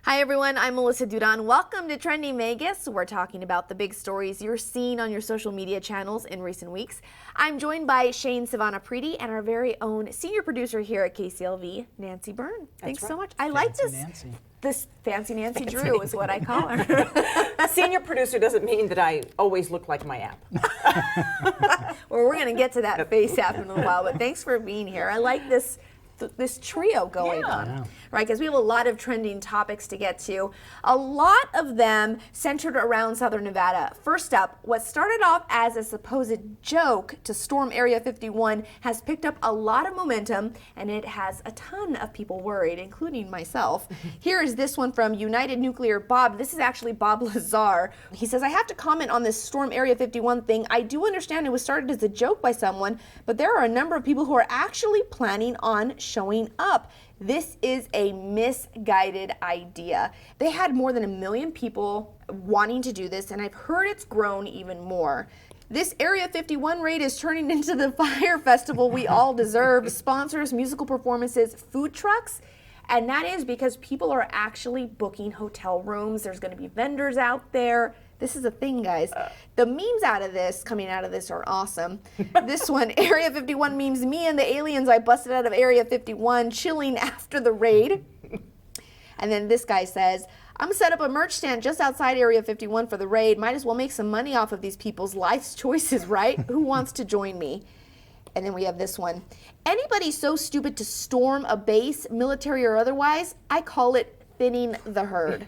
Hi everyone, I'm Melissa Dudan. Welcome to Trending Vegas. We're talking about the big stories you're seeing on your social media channels in recent weeks. I'm joined by Shane Savannah-Preety and our very own senior producer here at KCLV, Nancy Byrne. Thanks so much. I like this. Nancy. This Fancy Nancy Drew is what I call her. Senior producer doesn't mean that I always look like my app. Well, we're going to get to that face app in a while, but thanks for being here. I like this trio going on, right? Because we have a lot of trending topics to get to. A lot of them centered around Southern Nevada. First up, what started off as a supposed joke to storm Area 51 has picked up a lot of momentum, and it has a ton of people worried, including myself. Here is this one from United Nuclear Bob. This is actually Bob Lazar. He says, I have to comment on this storm Area 51 thing. I do understand it was started as a joke by someone, but there are a number of people who are actually planning on showing up. This is a misguided idea. They had more than 1 million people wanting to do this, and I've heard it's grown even more. This Area 51 raid is turning into the fire festival we all deserve. Sponsors, musical performances, food trucks. And that is because people are actually booking hotel rooms. There's going to be vendors out there. This is a thing, guys. The memes coming out of this are awesome. This one, Area 51 memes, me and the aliens I busted out of Area 51 chilling after the raid. And then this guy says, I'm set up a merch stand just outside Area 51 for the raid. Might as well make some money off of these people's life's choices, right? Who wants to join me? And then we have this one. Anybody so stupid to storm a base, military or otherwise, I call it thinning the herd.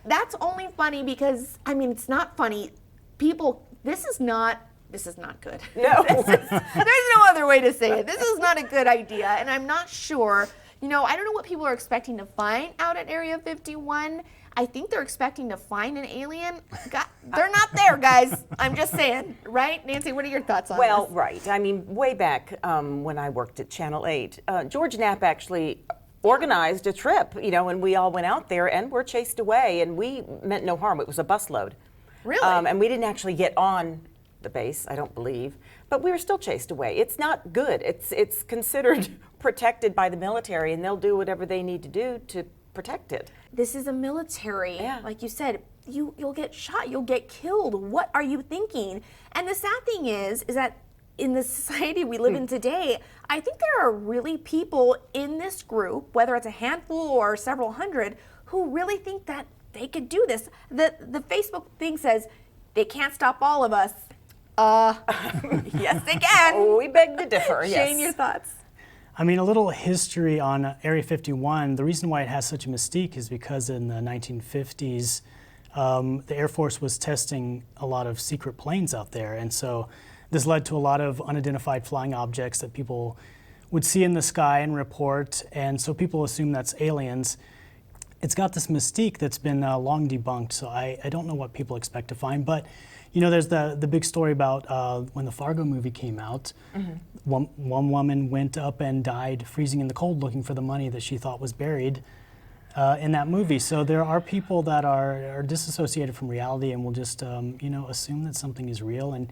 That's only funny because, I mean, it's not funny. People, this is not good. No. There's no other way to say it. This is not a good idea, and I'm not sure. I don't know what people are expecting to find out at Area 51. I think they're expecting to find an alien. They're not there, guys. I'm just saying, right? Nancy, what are your thoughts on this? Well, right. I mean, way back when I worked at Channel 8, George Knapp actually organized a trip, and we all went out there and were chased away, and we meant no harm. It was a busload. Really? And we didn't actually get on the base, I don't believe, but we were still chased away. It's not good. It's considered protected by the military, and they'll do whatever they need to do to protect it. This is a military, like you said, you'll get shot, you'll get killed. What are you thinking? And the sad thing is that in the society we live in today, I think there are really people in this group, whether it's a handful or several hundred, who really think that they could do this. The Facebook thing says they can't stop all of us. Yes, they can. Oh, we beg to differ. Shane, Yes. your thoughts? I mean, a little history on Area 51. The reason why it has such a mystique is because in the 1950s, the Air Force was testing a lot of secret planes out there. And so this led to a lot of unidentified flying objects that people would see in the sky and report. And so people assume that's aliens. It's got this mystique that's been long debunked. So I don't know what people expect to find. But there's the big story about when the Fargo movie came out. Mm-hmm. One woman went up and died freezing in the cold looking for the money that she thought was buried in that movie. So there are people that are disassociated from reality and will just assume that something is real. And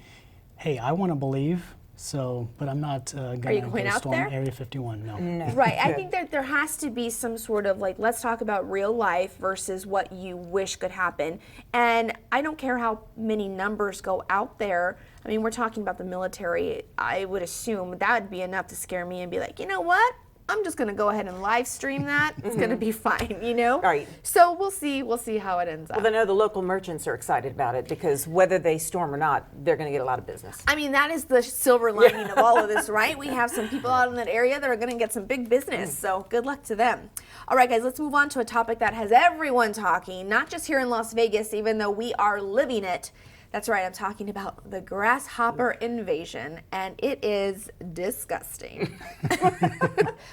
hey, I want to believe. But I'm not going to storm Area 51. No. Right. I think that there has to be some sort of let's talk about real life versus what you wish could happen. And I don't care how many numbers go out there. I mean, we're talking about the military. I would assume that would be enough to scare me and be like, you know what? I'm just going to go ahead and live stream that. It's going to be fine, Right. So we'll see how it ends up. Well, I know the local merchants are excited about it because whether they storm or not, they're going to get a lot of business. I mean, that is the silver lining of all of this, right? We have some people out in that area that are going to get some big business, so good luck to them. All right, guys, let's move on to a topic that has everyone talking, not just here in Las Vegas, even though we are living it. That's right, I'm talking about the Grasshopper Invasion, and it is disgusting.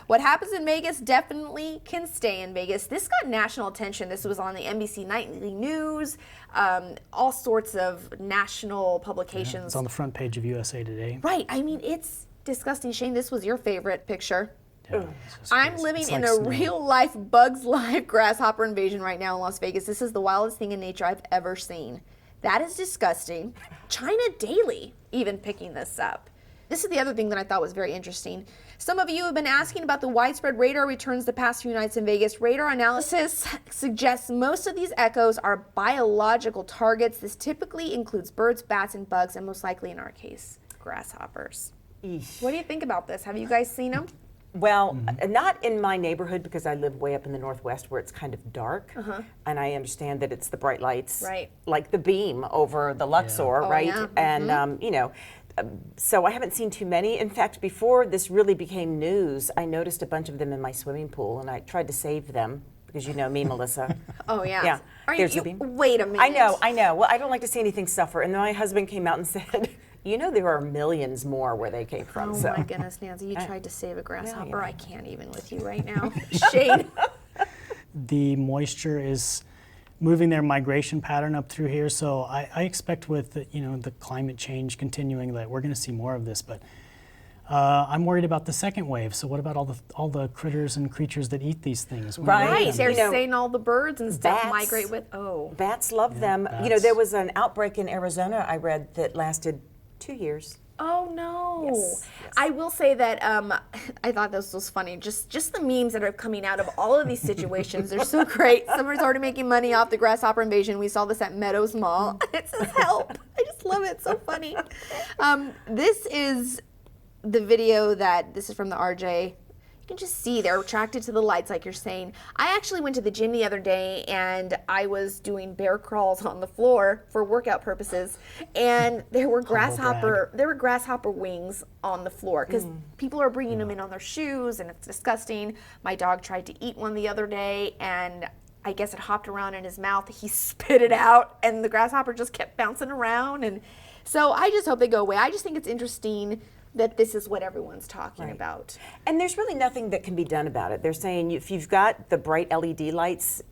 What happens in Vegas definitely can stay in Vegas. This got national attention. This was on the NBC Nightly News, all sorts of national publications. Yeah, it's on the front page of USA Today. Right, I mean, it's disgusting. Shane, this was your favorite picture. Yeah, I'm living in a real-life Bugs Life Grasshopper Invasion right now in Las Vegas. This is the wildest thing in nature I've ever seen. That is disgusting. China Daily even picking this up. This is the other thing that I thought was very interesting. Some of you have been asking about the widespread radar returns the past few nights in Vegas. Radar analysis suggests most of these echoes are biological targets. This typically includes birds, bats, and bugs, and most likely in our case, grasshoppers. Eesh. What do you think about this? Have you guys seen them? Well, not in my neighborhood because I live way up in the northwest where it's kind of dark, and I understand that it's the bright lights, Right. like the beam over the Luxor, Oh, right? yeah. And you know, so I haven't seen too many. In fact, before this really became news, I noticed a bunch of them in my swimming pool, and I tried to save them because you know me, Melissa. Oh, yeah. Yeah. Are There's you, the beam. wait a minute. I know. Well, I don't like to see anything suffer. And then my husband came out and said, you know, there are millions more where they came from. Oh so. my goodness, Nancy, you tried to save a grasshopper. yeah. I can't even with you right now. Shane. The moisture is moving their migration pattern up through here, so I expect with the climate change continuing that we're going to see more of this. But I'm worried about the second wave. So what about all the critters and creatures that eat these things? What about Right. Right, them? they're You know, saying all the birds and stuff bats. migrate with, Bats love them. You know, bats. there was an outbreak in Arizona I read that lasted 2 years. Oh no! Yes. I will say that I thought this was funny. Just the memes that are coming out of all of these situations, they're so great. Someone's already making money off the Grasshopper Invasion. We saw this at Meadows Mall. It says help. I just love it. It's so funny. This is the video this is from the RJ. You can just see they're attracted to the lights, like you're saying. I actually went to the gym the other day and I was doing bear crawls on the floor for workout purposes, and there were grasshopper wings on the floor because people are bringing them in on their shoes, and it's disgusting. My dog tried to eat one the other day, and I guess it hopped around in his mouth. He spit it out, and the grasshopper just kept bouncing around. And so I just hope they go away. I just think it's interesting that this is what everyone's talking about. And there's really nothing that can be done about it. They're saying if you've got the bright LED lights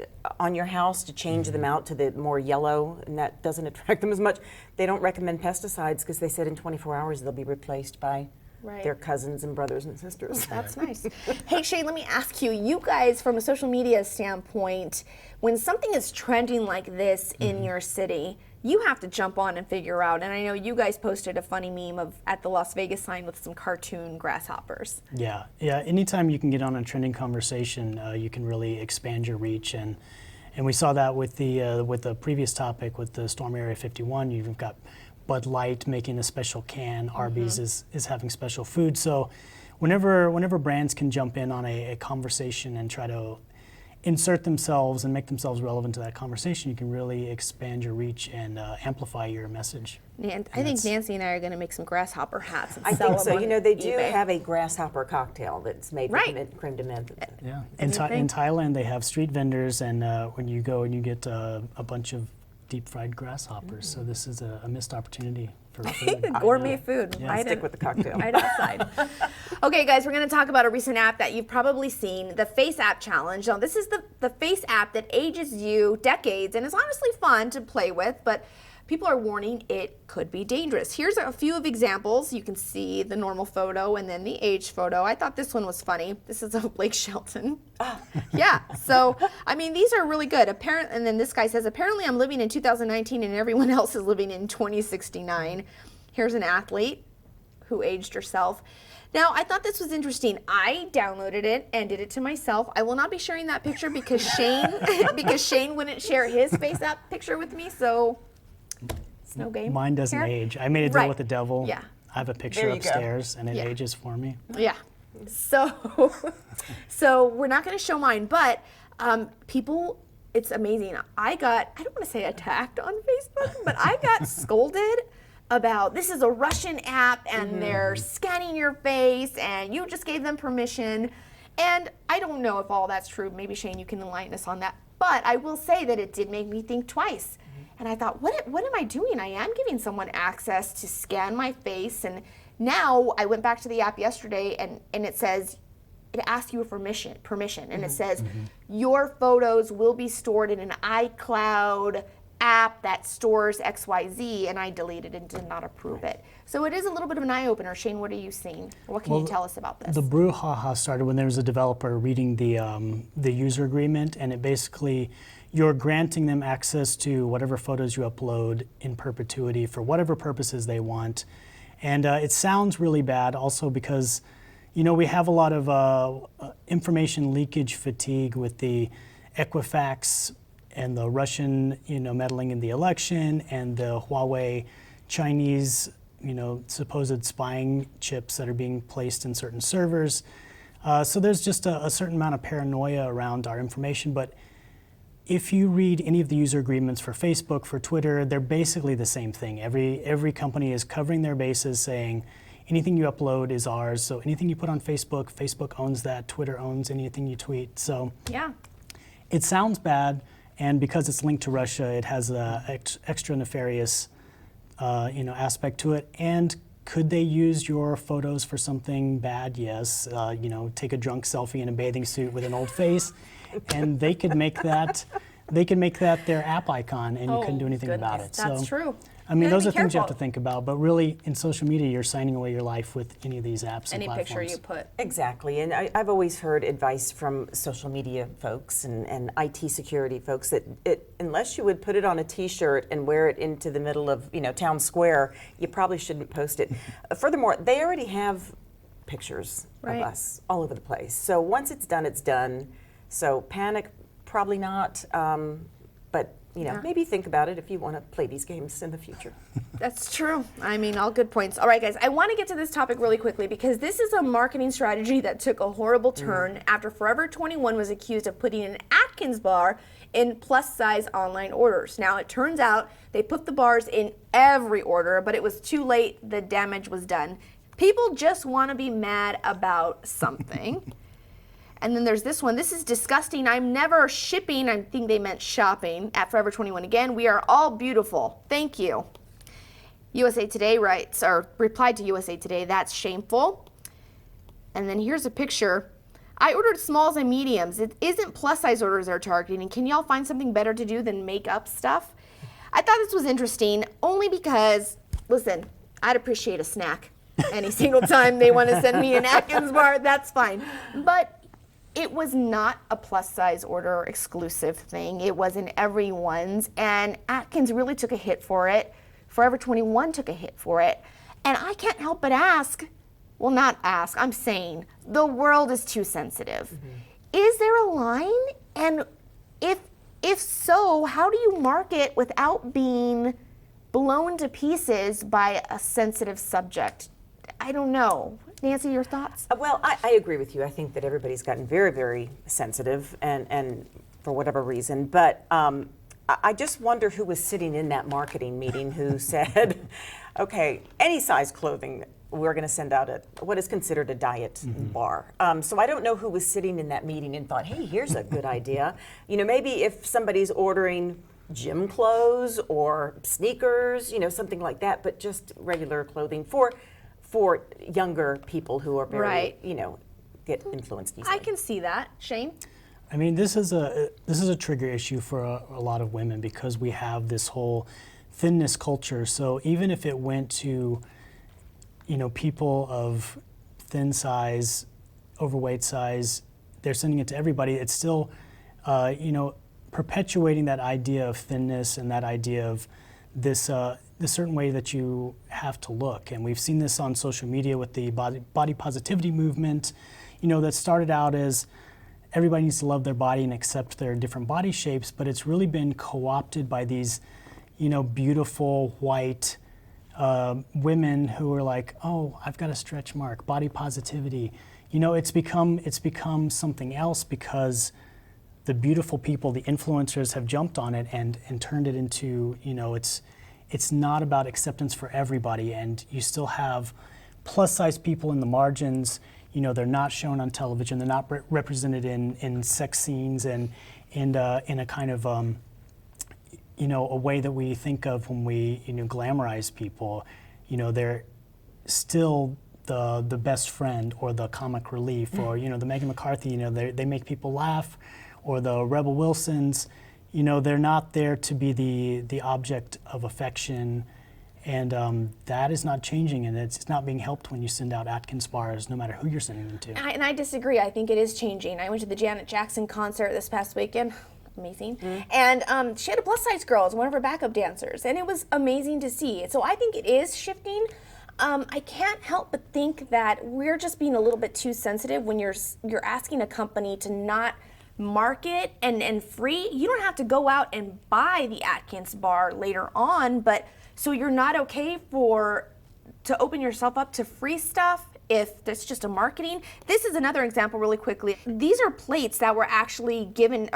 on your house, to change them out to the more yellow, and that doesn't attract them as much. They don't recommend pesticides because they said in 24 hours they'll be replaced by Right. their cousins and brothers and sisters. That's nice. Hey, Shane, let me ask you, you guys, from a social media standpoint, when something is trending like this in your city, you have to jump on and figure out, and I know you guys posted a funny meme at the Las Vegas sign with some cartoon grasshoppers. Yeah. Anytime you can get on a trending conversation, you can really expand your reach, and we saw that with the previous topic with the Storm Area 51. You've got Bud Light making a special can. Arby's is having special food. So whenever brands can jump in on a conversation and try to insert themselves and make themselves relevant to that conversation, you can really expand your reach and amplify your message. And I think Nancy and I are going to make some grasshopper hats and I sell think them so. on You know, they do eBay. have a grasshopper cocktail that's made Right. with creme de menthe. Yeah. Anything? In Thailand, they have street vendors, and when you go and you get a bunch of deep fried grasshoppers. So this is a missed opportunity for food. Gourmet food. Yeah. Right Stick in- with the cocktail. right outside. Okay, guys, we're going to talk about a recent app that you've probably seen, the Face App Challenge. Now, this is the Face app that ages you decades and is honestly fun to play with, but people are warning it could be dangerous. Here's a few of examples. You can see the normal photo and then the age photo. I thought this one was funny. This is of Blake Shelton. Yeah, so, I mean, these are really good. And then this guy says, apparently I'm living in 2019 and everyone else is living in 2069. Here's an athlete who aged herself. Now, I thought this was interesting. I downloaded it and did it to myself. I will not be sharing that picture because Shane wouldn't share his Face App picture with me, so it's no game. Mine doesn't here. age. I made a deal Right. with the devil. Yeah. I have a picture There you go. upstairs, and it Yeah. ages for me. Yeah. So we're not going to show mine, but people, it's amazing. I don't want to say attacked on Facebook, but I got scolded about this is a Russian app and they're scanning your face and you just gave them permission. And I don't know if all that's true. Maybe Shane, you can enlighten us on that. But I will say that it did make me think twice. And I thought, what am I doing? I am giving someone access to scan my face. And now I went back to the app yesterday and it says, it asks you for permission. And it says, your photos will be stored in an iCloud app that stores XYZ. And I deleted and did not approve it. So it is a little bit of an eye-opener. Shane, what are you seeing? What can you tell us about this? The brouhaha started when there was a developer reading the user agreement, and it basically, you're granting them access to whatever photos you upload in perpetuity for whatever purposes they want. And it sounds really bad also because we have a lot of information leakage fatigue with the Equifax and the Russian, meddling in the election, and the Huawei Chinese, supposed spying chips that are being placed in certain servers. So there's just a certain amount of paranoia around our information. But if you read any of the user agreements for Facebook, for Twitter, they're basically the same thing. Every company is covering their bases, saying anything you upload is ours. So anything you put on Facebook, Facebook owns that. Twitter owns anything you tweet. So yeah, it sounds bad, and because it's linked to Russia, it has a extra nefarious, aspect to it. And could they use your photos for something bad? Yes. Take a drunk selfie in a bathing suit with an old face, and they could make that. They can make that their app icon, and you couldn't do anything about it. That's true. I mean, You gotta those be are things you have to careful. think about. But really, in social media, you're signing away your life with any of these apps and Any platforms. picture you put. Exactly, and I've always heard advice from social media folks and IT security folks that unless you would put it on a T-shirt and wear it into the middle of town square, you probably shouldn't post it. Furthermore, they already have pictures Right. of us all over the place. So once it's done, it's done. So panic, probably not, but maybe think about it if you want to play these games in the future. That's true. I mean, all good points. All right, guys, I want to get to this topic really quickly because this is a marketing strategy that took a horrible turn after Forever 21 was accused of putting an Atkins bar in plus-size online orders. Now, it turns out they put the bars in every order, but it was too late. The damage was done. People just want to be mad about something. And then there's this one. This is disgusting. I'm never shipping, I think they meant shopping, at Forever 21 again. We are all beautiful. Thank you. USA Today writes, or replied to USA Today, that's shameful. And then here's a picture. I ordered smalls and mediums. It isn't plus size orders they're targeting. Can y'all find something better to do than make up stuff? I thought this was interesting only because, listen, I'd appreciate a snack any single time they want to send me an Atkins bar. That's fine. But it was not a plus size order exclusive thing. It was in everyone's, and Atkins really took a hit for it. Forever 21 took a hit for it. And I can't help but ask, well, not ask, I'm saying the world is too sensitive. Is there a line? And if so, how do you market without being blown to pieces by a sensitive subject? I don't know. Nancy, your thoughts? Well, I agree with you. I think that everybody's gotten very, very sensitive, and for whatever reason. But I just wonder who was sitting in that marketing meeting who said, okay, any size clothing, we're going to send out what is considered a diet bar. So I don't know who was sitting in that meeting and thought, hey, here's a good idea. Maybe if somebody's ordering gym clothes or sneakers, something like that, but just regular clothing for younger people who are very, Right. Get influenced easily. I can see that. Shane? I mean, this is a trigger issue for a lot of women because we have this whole thinness culture. So even if it went to, people of thin size, overweight size, they're sending it to everybody. It's still, perpetuating that idea of thinness and that idea of this certain way that you have to look. And we've seen this on social media with the body positivity movement, that started out as everybody needs to love their body and accept their different body shapes, but it's really been co-opted by these, beautiful white women who are like, oh, I've got a stretch mark, body positivity. It's become something else because the beautiful people, the influencers have jumped on it and turned it into, it's not about acceptance for everybody, and you still have plus size people in the margins. They're not shown on television. They're not represented in sex scenes and in a kind of a way that we think of when we glamorize people. They're still the best friend or the comic relief or the Megan McCarthy. They make people laugh, or the Rebel Wilsons. They're not there to be the object of affection, and that is not changing, and it's not being helped when you send out Atkins bars, no matter who you're sending them to. And I disagree. I think it is changing. I went to the Janet Jackson concert this past weekend. Amazing. And she had a plus size girl as one of her backup dancers, and it was amazing to see. So I think it is shifting. I can't help but think that we're just being a little bit too sensitive when you're asking a company to not market and free. You don't have to go out and buy the Atkins bar later on, but so you're not okay to open yourself up to free stuff if that's just a marketing. This is another example really quickly. These are plates that were actually given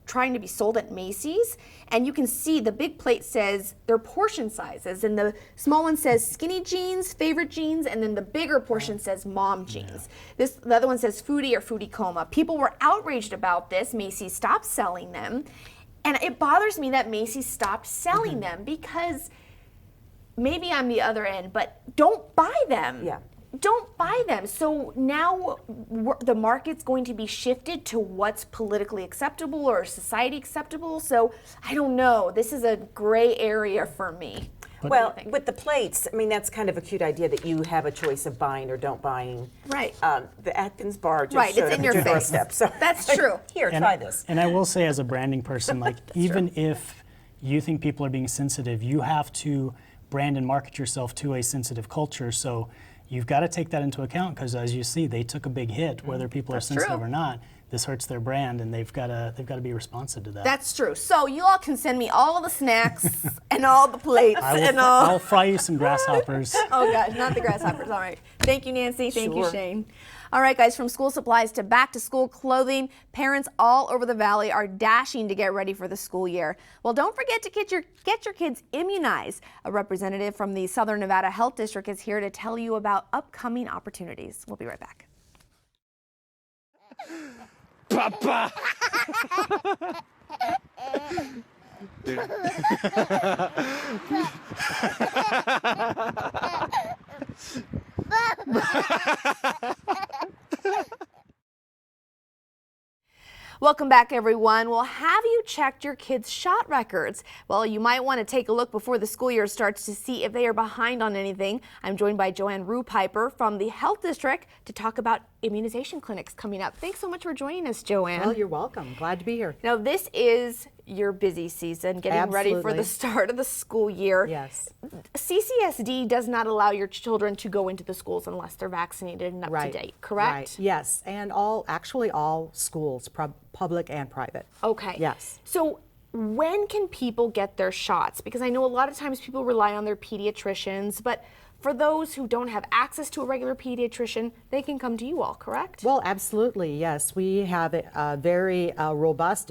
trying to be sold at Macy's, and you can see the big plate says their portion sizes, and the small one says skinny jeans, favorite jeans, and then the bigger portion says mom jeans. The other one says foodie or foodie coma. People were outraged about this. Macy's stopped selling them, and it bothers me that Macy's stopped selling them because maybe I'm the other end, but don't buy them. Yeah. Don't buy them. So now the market's going to be shifted to what's politically acceptable or society acceptable. So I don't know. This is a gray area for me. Well, with the plates, I mean, that's kind of a cute idea that you have a choice of buying or don't buying. Right. The Atkins bar just Right, showed it's up in at your face. doorstep. So That's true. Here, try this. And I will say, as a branding person, like even if you think people are being sensitive, you have to brand and market yourself to a sensitive culture. So you've got to take that into account because, as you see, they took a big hit, whether people are sensitive or not. This hurts their brand, and they've got to be responsive to that. That's true. So you all can send me all the snacks and all the plates and all. I'll fry you some grasshoppers. Oh gosh, not the grasshoppers. All right. Thank you, Nancy. Thank you, Sure. Shane. All right, guys, from school supplies to back to school clothing, parents all over the valley are dashing to get ready for the school year. Well, don't forget to get your kids immunized. A representative from the Southern Nevada Health District is here to tell you about upcoming opportunities. We'll be right back. Papa! Welcome back, everyone. Well, have you checked your kids' shot records? Well, you might want to take a look before the school year starts to see if they are behind on anything. I'm joined by Joanne Rupiper from the Health District to talk about immunization clinics coming up. Thanks so much for joining us, Joanne. Well, you're welcome. Glad to be here. Now, this is your busy season, getting ready for the Absolutely. start of the school year. Yes. CCSD does not allow your children to go into the schools unless they're vaccinated and up to date, correct? Right. Yes, and actually all schools, public and private. Okay. Yes. So when can people get their shots? Because I know a lot of times people rely on their pediatricians, but for those who don't have access to a regular pediatrician, they can come to you all, correct? Well, absolutely, yes. We have a very robust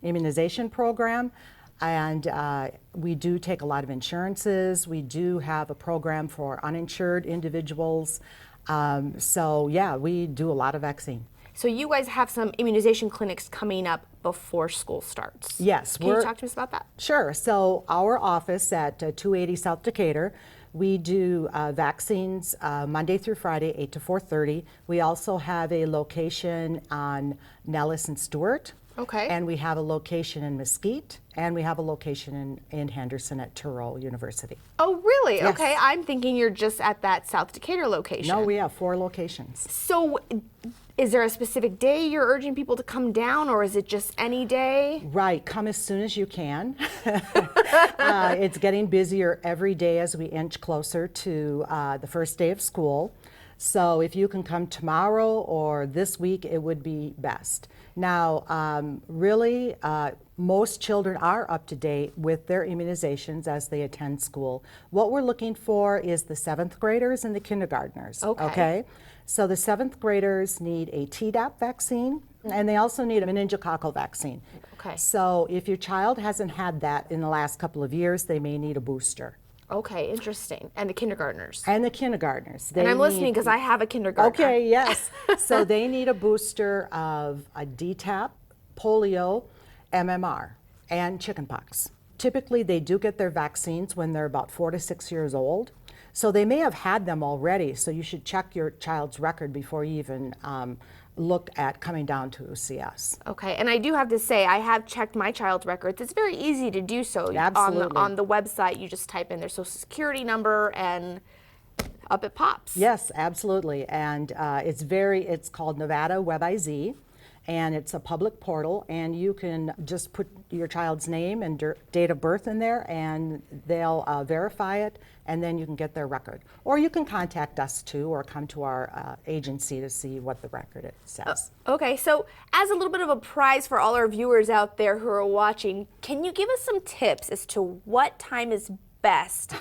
immunization program, and we do take a lot of insurances. We do have a program for uninsured individuals. So yeah, we do a lot of vaccine. So you guys have some immunization clinics coming up before school starts. Yes. Can you talk to us about that? Sure. So our office at 280 South Decatur, we do vaccines Monday through Friday, 8 to 4:30. We also have a location on Nellis and Stewart. Okay. And we have a location in Mesquite, and we have a location in Henderson at Touro University. Oh, really? Yes. Okay, I'm thinking you're just at that South Decatur location. No, we have 4 locations. So is there a specific day you're urging people to come down, or is it just any day? Right, come as soon as you can. It's getting busier every day as we inch closer to the first day of school. So if you can come tomorrow or this week, it would be best. Now, really, most children are up to date with their immunizations as they attend school. What we're looking for is the 7th graders and the kindergartners. Okay. So the 7th graders need a Tdap vaccine, and they also need a meningococcal vaccine. Okay. So if your child hasn't had that in the last couple of years, they may need a booster. Okay, interesting. And the kindergartners. And the kindergartners. And I'm listening because I have a kindergartner. Okay, yes. So they need a booster of a DTaP, polio, MMR, and chickenpox. Typically, they do get their vaccines when they're about 4 to 6 years old. So they may have had them already, so you should check your child's record before you even look at coming down to see us. Okay, and I do have to say, I have checked my child's records. It's very easy to do so. Absolutely. On the website, you just type in their social security number and up it pops. Yes, absolutely. And it's called Nevada WebIZ. and it's a public portal, and you can just put your child's name and date of birth in there, and they'll verify it, and then you can get their record. Or you can contact us too, or come to our agency to see what the record it says. Okay, so as a little bit of a prize for all our viewers out there who are watching, can you give us some tips as to what time is best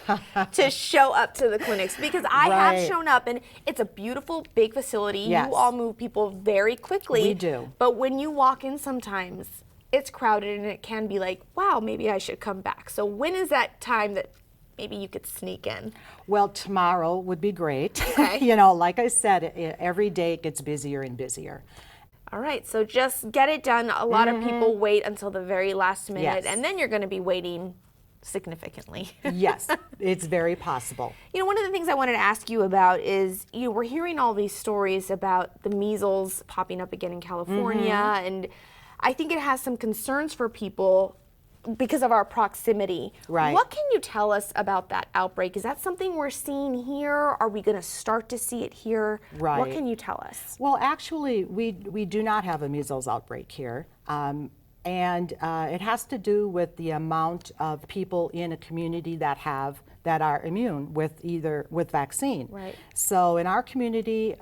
to show up to the clinics? Because I have shown up, and it's a beautiful big facility. Yes. You all move people very quickly. We do. But when you walk in sometimes, it's crowded, and it can be like, wow, maybe I should come back. So when is that time that maybe you could sneak in? Well, tomorrow would be great. Okay. You know, like I said, every day it gets busier and busier. All right, so just get it done. A lot of people wait until the very last minute, Yes. and then you're going to be waiting significantly. Yes, it's very possible. You know, one of the things I wanted to ask you about is, you know, we're hearing all these stories about the measles popping up again in California, and I think it has some concerns for people because of our proximity. Right. What can you tell us about that outbreak? Is that something we're seeing here? Are we going to start to see it here? Right. What can you tell us? Well, actually, we do not have a measles outbreak here. And it has to do with the amount of people in a community that are immune with vaccine. Right. So in our community,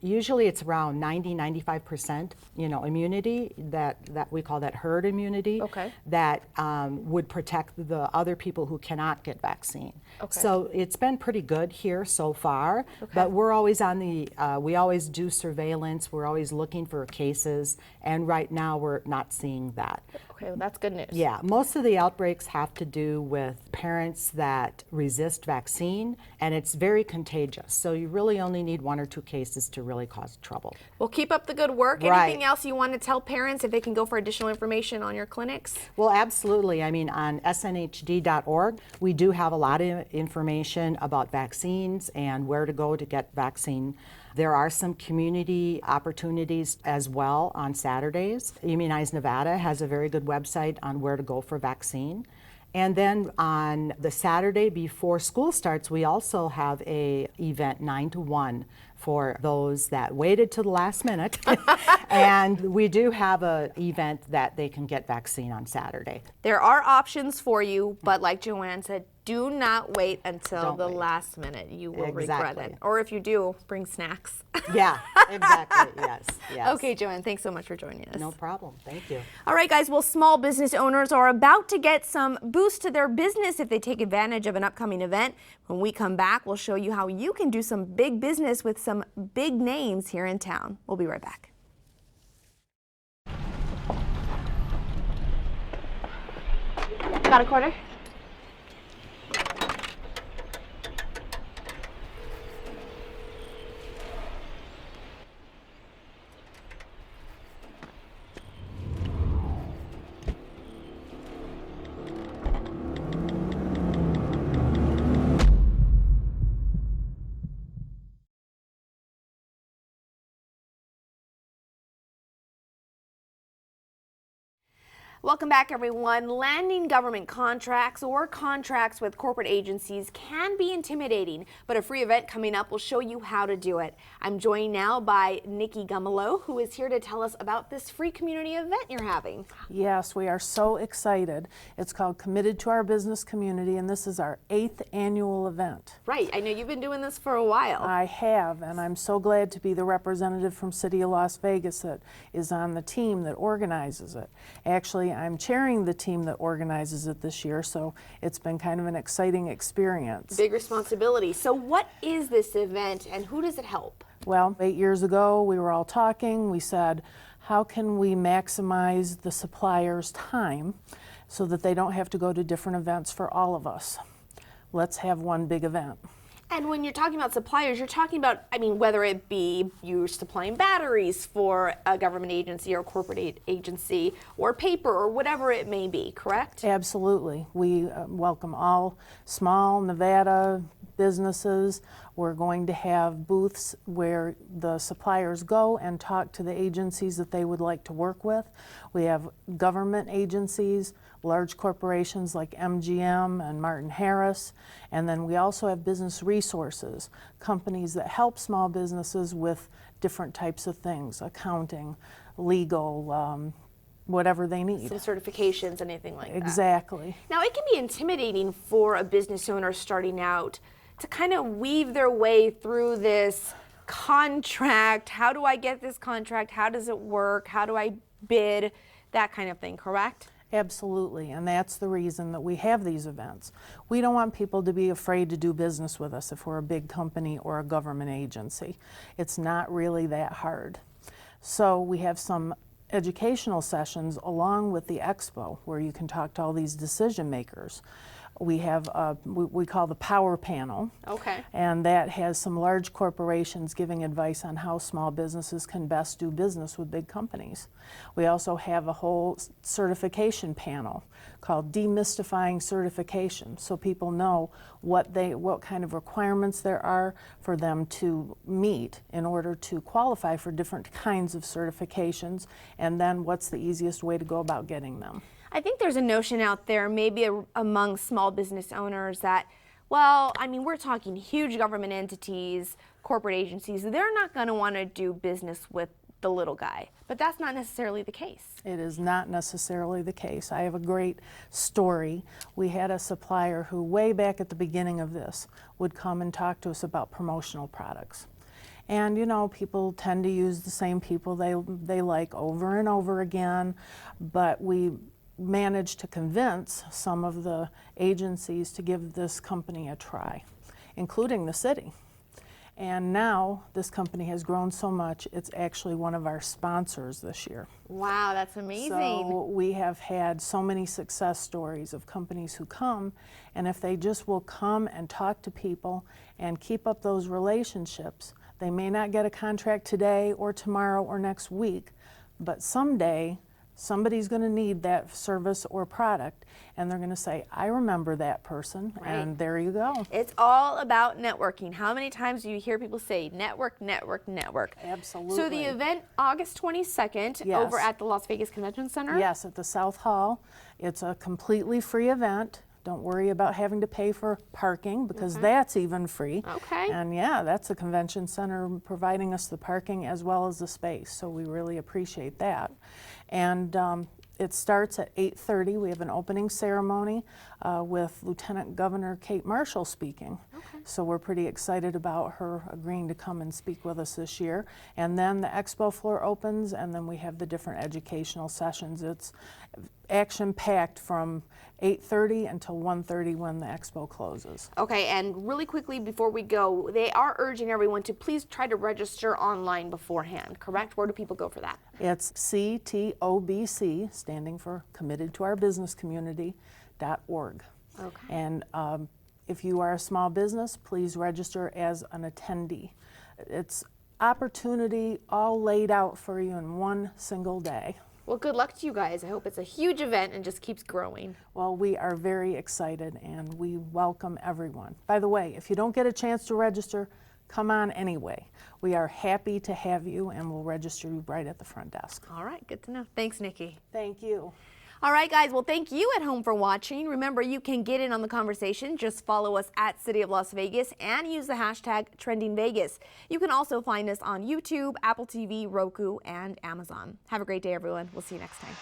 usually it's around 90-95%, immunity that we call that herd immunity. Okay. That would protect the other people who cannot get vaccine. Okay. So it's been pretty good here so far. But we're always we always do surveillance. We're always looking for cases, and right now we're not seeing that. Okay, well, that's good news. Yeah, most of the outbreaks have to do with parents that resist vaccine, and it's very contagious. So you really only need 1 or 2 cases to really cause trouble. Well, keep up the good work. Right. Anything else you want to tell parents if they can go for additional information on your clinics? Well, absolutely. I mean, on snhd.org, we do have a lot of information about vaccines and where to go to get vaccine. There are some community opportunities as well on Saturdays. Immunize Nevada has a very good website on where to go for vaccine. And then on the Saturday before school starts, we also have a event 9 to 1 for those that waited to the last minute. And we do have an event that they can get vaccine on Saturday. There are options for you, but like Joanne said, do not wait until Don't the wait. last minute. You will regret Exactly. it. Or if you do, bring snacks. Yeah, exactly. Yes, yes. Okay, Joanne, thanks so much for joining us. No problem. Thank you. All right, guys, well, small business owners are about to get some boost to their business if they take advantage of an upcoming event. When we come back, we'll show you how you can do some big business with some big names here in town. We'll be right back. Got a quarter? Welcome back, everyone. Landing government contracts or contracts with corporate agencies can be intimidating, but a free event coming up will show you how to do it. I'm joined now by Nikki Gumelo, who is here to tell us about this free community event you're having. Yes, we are so excited. It's called Committed to Our Business Community, and this is our 8th annual event. Right, I know you've been doing this for a while. I have, and I'm so glad to be the representative from City of Las Vegas that is on the team that organizes it. Actually, I'm chairing the team that organizes it this year, so it's been kind of an exciting experience. Big responsibility. So what is this event and who does it help? Well, 8 years ago, we were all talking. We said, how can we maximize the supplier's time so that they don't have to go to different events for all of us? Let's have one big event. And when you're talking about suppliers, you're talking about, I mean, whether it be you're supplying batteries for a government agency or corporate agency or paper or whatever it may be, correct? Absolutely. We welcome all small Nevada businesses. We're going to have booths where the suppliers go and talk to the agencies that they would like to work with. We have government agencies, large corporations like MGM and Martin Harris, and then we also have business resources, companies that help small businesses with different types of things, accounting, legal, whatever they need. Some certifications, anything like that. Exactly. Now, it can be intimidating for a business owner starting out to kind of weave their way through this contract. How do I get this contract? How does it work? How do I bid? That kind of thing, correct? Absolutely, and that's the reason that we have these events. We don't want people to be afraid to do business with us if we're a big company or a government agency. It's not really that hard. So we have some educational sessions along with the expo where you can talk to all these decision makers. We have we call the power panel. Okay. And that has some large corporations giving advice on how small businesses can best do business with big companies. We also have a whole certification panel called Demystifying Certification, so people know what kind of requirements there are for them to meet in order to qualify for different kinds of certifications, and then what's the easiest way to go about getting them. I think there's a notion out there, maybe among small business owners, that, well, I mean, we're talking huge government entities, corporate agencies, they're not going to want to do business with the little guy. But that's not necessarily the case. It is not necessarily the case. I have a great story. We had a supplier who, way back at the beginning of this, would come and talk to us about promotional products. And you know, people tend to use the same people they like over and over again, but we managed to convince some of the agencies to give this company a try, including the city. And now this company has grown so much, it's actually one of our sponsors this year. Wow, that's amazing. So we have had so many success stories of companies who come, and if they just will come and talk to people and keep up those relationships, they may not get a contract today or tomorrow or next week, but someday somebody's going to need that service or product, and they're going to say, I remember that person, Right. and there you go. It's all about networking. How many times do you hear people say network, network, network? Absolutely. So the event, August 22nd, Yes. over at the Las Vegas Convention Center? Yes, at the South Hall. It's a completely free event. Don't worry about having to pay for parking, because that's even free. Okay. And yeah, that's the convention center providing us the parking as well as the space, so we really appreciate that. And it starts at 8:30. We have an opening ceremony with Lieutenant Governor Kate Marshall speaking. Okay. So we're pretty excited about her agreeing to come and speak with us this year. And then the expo floor opens, and then we have the different educational sessions. It's action-packed from 8:30 until 1:30 when the expo closes. Okay, and really quickly before we go, they are urging everyone to please try to register online beforehand, correct? Where do people go for that? It's CTOBC, standing for Committed to Our Business Community.org. Okay. And if you are a small business, please register as an attendee. It's opportunity all laid out for you in one single day. Well, good luck to you guys. I hope it's a huge event and just keeps growing. Well, we are very excited and we welcome everyone. By the way, if you don't get a chance to register, come on anyway. We are happy to have you, and we'll register you right at the front desk. All right, good to know. Thanks, Nikki. Thank you. All right, guys. Well, thank you at home for watching. Remember, you can get in on the conversation. Just follow us at City of Las Vegas and use the hashtag TrendingVegas. You can also find us on YouTube, Apple TV, Roku, and Amazon. Have a great day, everyone. We'll see you next time.